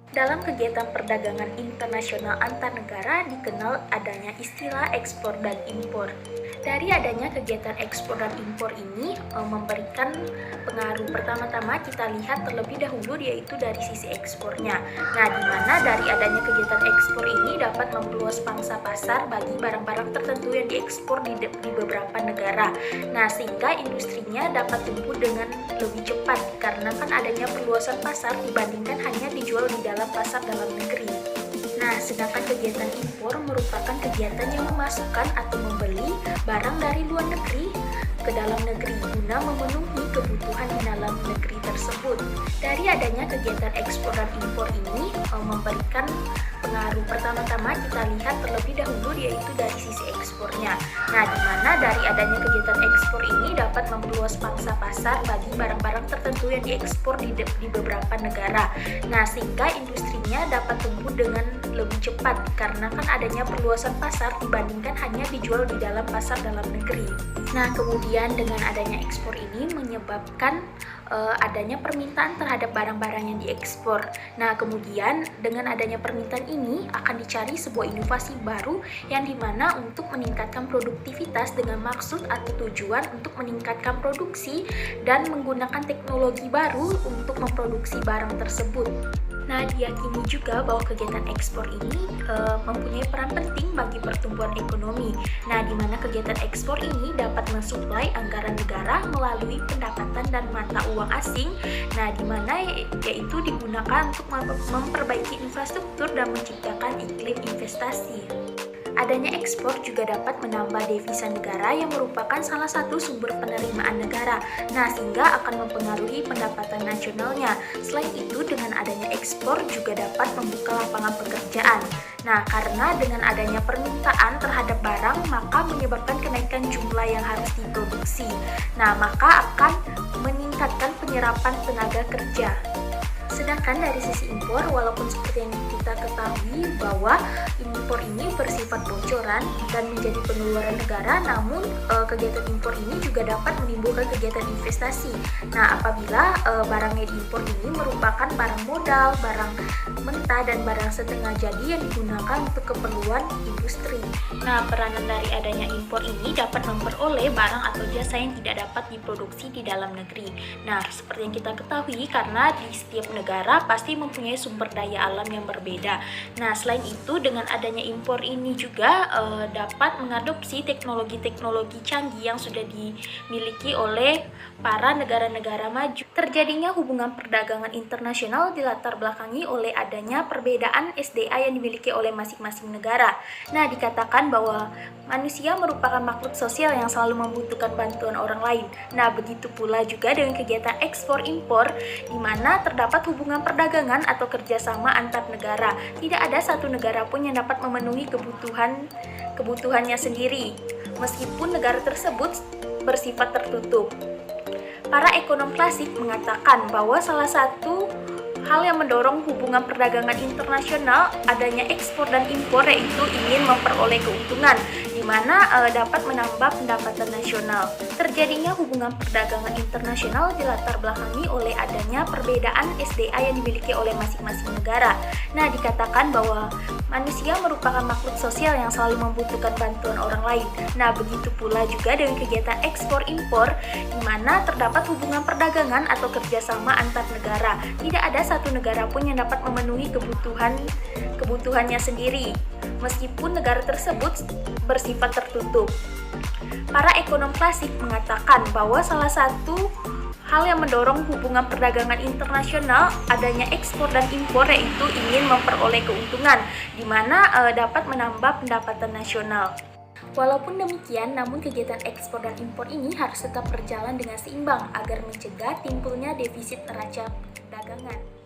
Dalam kegiatan perdagangan internasional antar negara dikenal adanya istilah ekspor dan impor. Dari adanya kegiatan ekspor dan impor ini memberikan pengaruh. Pertama-tama kita lihat terlebih dahulu yaitu dari sisi ekspornya. Nah, di mana dari adanya kegiatan ekspor ini dapat memperluas pangsa pasar bagi barang-barang tertentu yang diekspor di beberapa negara. Nah, sehingga industrinya dapat tumbuh dengan lebih cepat karena kan adanya perluasan pasar dibandingkan hanya dijual di dalam pasar dalam negeri. Nah, sedangkan kegiatan impor merupakan kegiatan yang memasukkan atau membeli barang dari luar negeri ke dalam negeri guna memenuhi kebutuhan di dalam negeri tersebut. Dari adanya kegiatan ekspor dan impor ini memberikan pengaruh. Pertama-tama kita lihat terlebih dahulu yaitu dari sisi ekspornya. Nah, di mana dari adanya kegiatan ekspor ini dapat memperluas pangsa pasar bagi barang-barang tertentu yang diekspor di beberapa negara. Nah, sehingga industrinya dapat tumbuh dengan lebih cepat karena kan adanya perluasan pasar dibandingkan hanya dijual di dalam pasar dalam negeri. Nah, kemudian dengan adanya ekspor ini menyebabkan adanya permintaan terhadap barang-barang yang diekspor. Nah, kemudian dengan adanya permintaan ini akan dicari sebuah inovasi baru yang dimana untuk meningkatkan produktivitas dengan maksud atau tujuan untuk meningkatkan produksi dan menggunakan teknologi baru untuk memproduksi barang tersebut. Nah, diyakini juga bahwa kegiatan ekspor ini mempunyai peran penting bagi pertumbuhan ekonomi. Nah, di mana kegiatan ekspor ini dapat mensuplai anggaran negara melalui pendapatan dan mata uang asing. Nah, di mana yaitu digunakan untuk memperbaiki infrastruktur dan menciptakan iklim investasi. Adanya ekspor juga dapat menambah devisa negara yang merupakan salah satu sumber penerimaan negara. Nah, sehingga akan mempengaruhi pendapatan nasionalnya. Selain itu, dengan adanya ekspor juga dapat membuka lapangan pekerjaan. Nah, karena dengan adanya permintaan terhadap barang, maka menyebabkan kenaikan jumlah yang harus diproduksi. Nah, maka akan meningkatkan penyerapan tenaga kerja. Sedangkan dari sisi impor, walaupun seperti yang kita ketahui bahwa impor ini bersifat bocoran dan menjadi pengeluaran negara, namun kegiatan impor ini juga dapat menimbulkan kegiatan investasi. Nah, apabila barang yang diimpor ini merupakan barang modal, barang mentah, dan barang setengah jadi yang digunakan untuk keperluan industri. Nah, peranan dari adanya impor ini dapat memperoleh barang atau jasa yang tidak dapat diproduksi di dalam negeri. Nah, seperti yang kita ketahui, karena di setiap negara pasti mempunyai sumber daya alam yang berbeda. Nah, selain itu dengan adanya impor ini juga dapat mengadopsi teknologi-teknologi canggih yang sudah dimiliki oleh para negara-negara maju. Terjadinya hubungan perdagangan internasional dilatar belakangi oleh adanya perbedaan SDA yang dimiliki oleh masing-masing negara. Nah, dikatakan bahwa manusia merupakan makhluk sosial yang selalu membutuhkan bantuan orang lain. Nah, begitu pula juga dengan kegiatan ekspor-impor, di mana terdapat hubungan perdagangan atau kerjasama antar negara. Tidak ada satu negara pun yang dapat memenuhi kebutuhannya sendiri, meskipun negara tersebut bersifat tertutup. Para ekonom klasik mengatakan bahwa salah satu hal yang mendorong hubungan perdagangan internasional adanya ekspor dan impor yaitu ingin memperoleh keuntungan, di mana dapat menambah pendapatan nasional. Terjadinya hubungan perdagangan internasional dilatar belakangi oleh adanya perbedaan SDA yang dimiliki oleh masing-masing negara. Nah, dikatakan bahwa manusia merupakan makhluk sosial yang selalu membutuhkan bantuan orang lain. Nah, begitu pula juga dengan kegiatan ekspor-impor, di mana terdapat hubungan perdagangan atau kerjasama antar negara. Tidak ada satu negara pun yang dapat memenuhi kebutuhannya sendiri, meskipun negara tersebut bersifat tertutup. Para ekonom klasik mengatakan bahwa salah satu hal yang mendorong hubungan perdagangan internasional adanya ekspor dan impor yaitu ingin memperoleh keuntungan, di mana dapat menambah pendapatan nasional. Walaupun demikian, namun kegiatan ekspor dan impor ini harus tetap berjalan dengan seimbang agar mencegah timbulnya defisit neraca perdagangan.